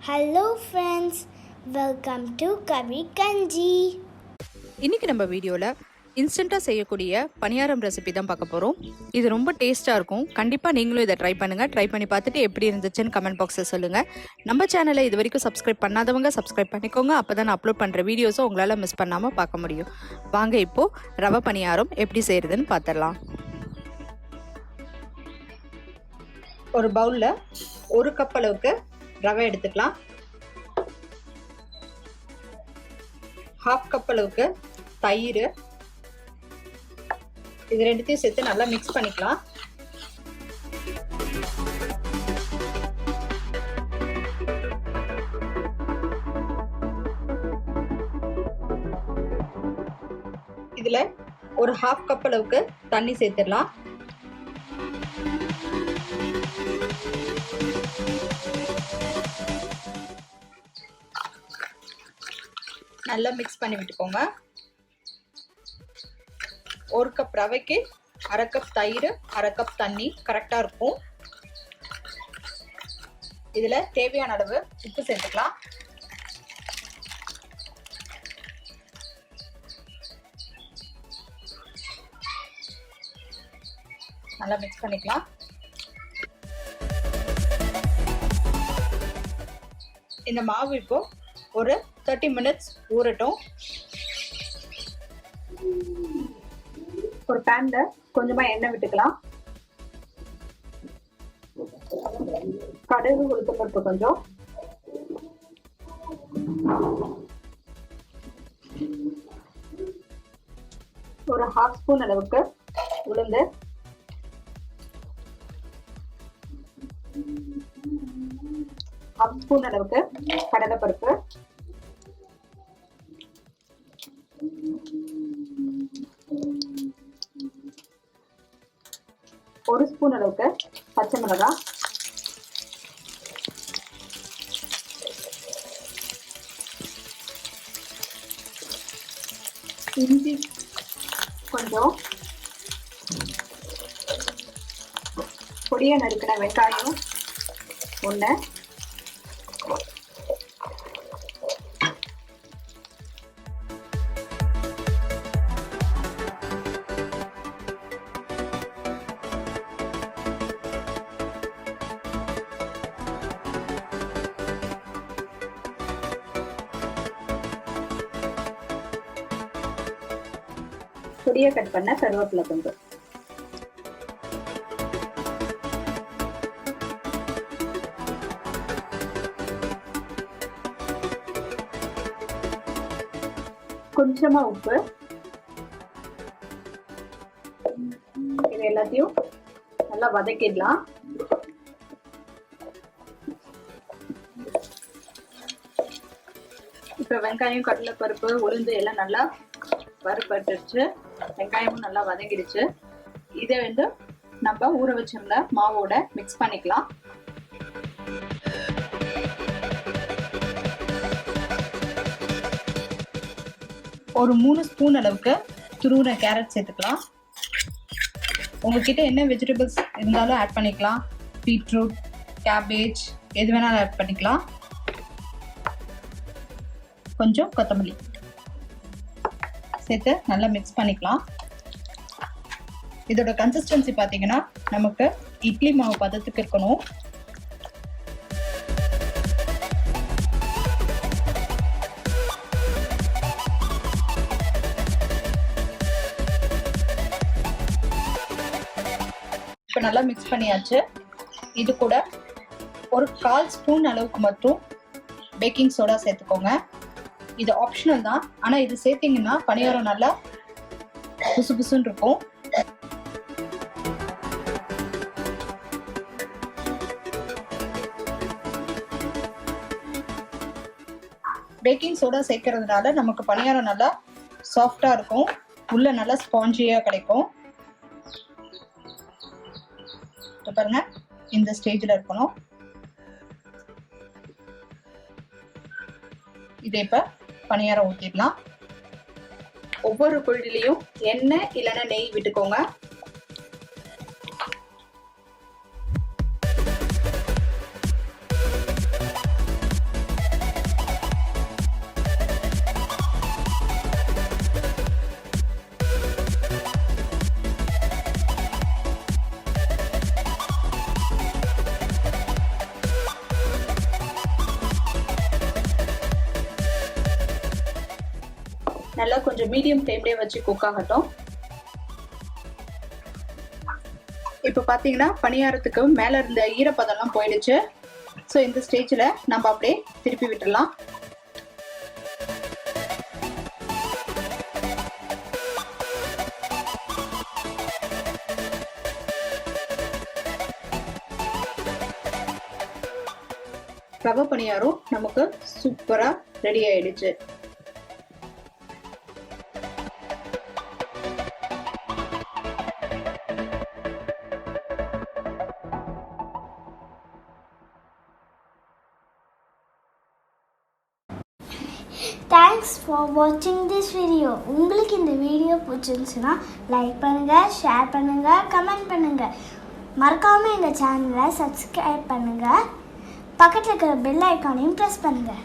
Hello friends, welcome to கவி கஞ்சி. இன்றைக்கி நம்ம வீடியோவில் இன்ஸ்டண்ட்டாக செய்யக்கூடிய பணியாரம் ரெசிபி தான் பார்க்க போகிறோம். இது ரொம்ப டேஸ்ட்டாக இருக்கும். கண்டிப்பாக நீங்களும் இதை ட்ரை பண்ணுங்கள். ட்ரை பண்ணி பார்த்துட்டு எப்படி இருந்துச்சுன்னு கமெண்ட் பாக்ஸில் சொல்லுங்கள். நம்ம சேனலை இது வரைக்கும் சப்ஸ்கிரைப் பண்ணாதவங்க சப்ஸ்கிரைப் பண்ணிக்கோங்க. அப்போ தான் நான் அப்லோட் பண்ணுற வீடியோஸும் உங்களால் மிஸ் பண்ணாமல் பார்க்க முடியும். வாங்க இப்போது ரவை பணியாரம் எப்படி செய்கிறதுன்னு பார்த்துடலாம். ஒரு பவுலில் 1 கப் அளவுக்கு ரவை எடுத்துக்கலாம். 1/2 கப் அளவுக்கு தயிர், இது ரெண்டுத்தையும் சேர்த்து நல்லா மிக்ஸ் பண்ணிக்கலாம். இதுல ஒரு 1/2 கப் அளவுக்கு தண்ணி சேர்த்துடலாம். நல்லா மிக்ஸ் பண்ணி விட்டுக்கோங்க. 1 கப் ரவைக்கு 1/2 கப் தயிர், 1/2 கப் தண்ணி கரெக்டா இருக்கும். இதுல தேவையான அளவு உப்பு சேர்த்துக்கலாம். நல்லா மிக்ஸ் பண்ணிக்கலாம். இந்த மாவு இப்போ ஒரு 30 மினிட்ஸ் ஊறட்டும். ஒரு பேன்ல கொஞ்சமா எண்ணெய் விட்டுக்கலாம். கடுகு, உளுத்தம் பருப்பு கொஞ்சம், ஒரு 1/2 ஸ்பூன் அளவுக்கு உளுந்து, ½ ஸ்பூன் அளவுக்கு கடலைப்பருப்பு, ஒரு ஸ்பூன் அளவுக்கு பச்சை மிளகாய், இஞ்சி கொஞ்சம், பொடியா நறுக்கின வெங்காயம் 1, பொடியா கட் பண்ண கருவேப்பிலை கொஞ்சம், கொஞ்சமா உப்பு. இது எல்லாத்தையும் நல்லா வதக்கிடலாம். இப்ப வெங்காயம், கடலைப்பருப்பு, உளுந்து எல்லாம் நல்லா வறுபட்டுருச்சு. வெங்காயமும் நல்லா வதங்கிடுச்சு. இதை வந்து நம்ம ஊற வச்சிருந்த மாவோட மிக்ஸ் பண்ணிக்கலாம். ஒரு 3 ஸ்பூன் அளவுக்கு துருவின கேரட் சேர்த்துக்கலாம். உங்ககிட்ட என்ன வெஜிடபிள்ஸ் இருந்தாலும் ஆட் பண்ணிக்கலாம். பீட்ரூட், கேபேஜ் எது வேணாலும் ஆட் பண்ணிக்கலாம். கொஞ்சம் கொத்தமல்லி சேர்த்து நல்லா மிக்ஸ் பண்ணிக்கலாம். இதோட கன்சிஸ்டன்சி பார்த்தீங்கன்னா நமக்கு இட்லி மாவு பதத்துக்கு இருக்கணும். இப்போ நல்லா மிக்ஸ் பண்ணியாச்சு. இது கூட ஒரு 1/4 ஸ்பூன் அளவுக்கு மட்டும் பேக்கிங் சோடா சேர்த்துக்கோங்க. இது ஆப்ஷனல் தான், ஆனா இது சேர்த்தீங்கன்னா பணியாரம் நல்லா புசு புசுன்னு இருக்கும். பேக்கிங் சோடா சேர்க்கறதுனால நமக்கு பணியாரம் நல்லா சாஃப்டா இருக்கும், உள்ள நல்லா ஸ்பாஞ்சியா கிடைக்கும். பாருங்க, இந்த ஸ்டேஜ்ல இருக்கணும். இதை இப்ப பணியாரம் ஊத்திடலாம். ஒவ்வொரு குழிலையும் எண்ணெய் இல்லைன்னா நெய் விட்டுக்கோங்க. நல்லா கொஞ்சம் மீடியம் ஃப்ளேம்லேயே வச்சு குக் ஆகட்டும். இப்போ பார்த்தீங்கன்னா பணியாரத்துக்கு மேலே இருந்த ஈரப்பதம்லாம் போயிடுச்சு. ஸோ இந்த ஸ்டேஜில் நம்ம அப்படியே திருப்பி விட்டுடலாம். ரவா பணியாரம் நமக்கு சூப்பராக ரெடி ஆயிடுச்சு. தேங்க்ஸ் ஃபார் வாட்சிங் திஸ் வீடியோ. உங்களுக்கு இந்த வீடியோ பிடிச்சிருந்துச்சுன்னா லைக் பண்ணுங்கள், ஷேர் பண்ணுங்கள், கமெண்ட் பண்ணுங்கள். மறக்காமல் எங்கள் சேனலை சப்ஸ்கிரைப் பண்ணுங்கள். பக்கத்தில் இருக்கிற பெல் ஐக்கானையும் ப்ரெஸ் பண்ணுங்கள்.